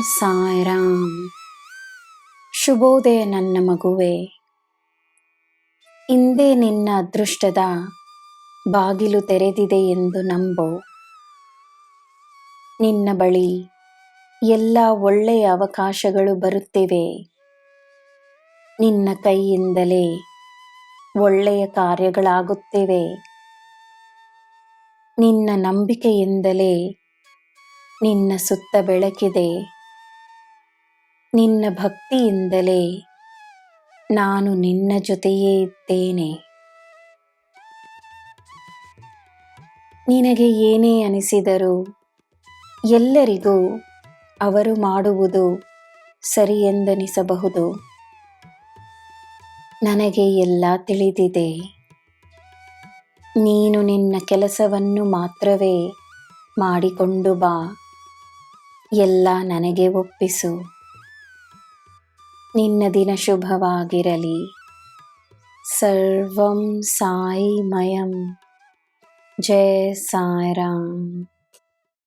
ಸಾಯಿರಾಮ್. ಶುಭೋದಯ ನನ್ನ ಮಗುವೆ. ಇಂದೇ ನಿನ್ನ ಅದೃಷ್ಟದ ಬಾಗಿಲು ತೆರೆದಿದೆ ಎಂದು ನಂಬು. ನಿನ್ನ ಬಳಿ ಎಲ್ಲ ಒಳ್ಳೆಯ ಅವಕಾಶಗಳು ಬರುತ್ತಿವೆ. ನಿನ್ನ ಕೈಯಿಂದಲೇ ಒಳ್ಳೆಯ ಕಾರ್ಯಗಳಾಗುತ್ತಿವೆ. ನಿನ್ನ ನಂಬಿಕೆಯಿಂದಲೇ ನಿನ್ನ ಸುತ್ತ ಬೆಳಕಿದೆ. ನಿನ್ನ ಭಕ್ತಿಯಿಂದಲೇ ನಾನು ನಿನ್ನ ಜೊತೆಯೇ ಇದ್ದೇನೆ. ನಿನಗೆ ಏನೇ ಅನಿಸಿದರೂ ಎಲ್ಲರಿಗೂ ಅವರು ಮಾಡುವುದು ಸರಿ ಎಂದೆನಿಸಬಹುದು. ನನಗೆ ಎಲ್ಲ ತಿಳಿದಿದೆ. ನೀನು ನಿನ್ನ ಕೆಲಸವನ್ನು ಮಾತ್ರವೇ ಮಾಡಿಕೊಂಡು ಬಾ. ಎಲ್ಲ ನನಗೆ ಒಪ್ಪಿಸು. ನಿನ್ನ ದಿನ ಶುಭವಾಗಿರಲಿ. ಸರ್ವಂ ಸಾಯಿಮಯಂ. ಜಯ ಸಾಯಿರಾಮ್.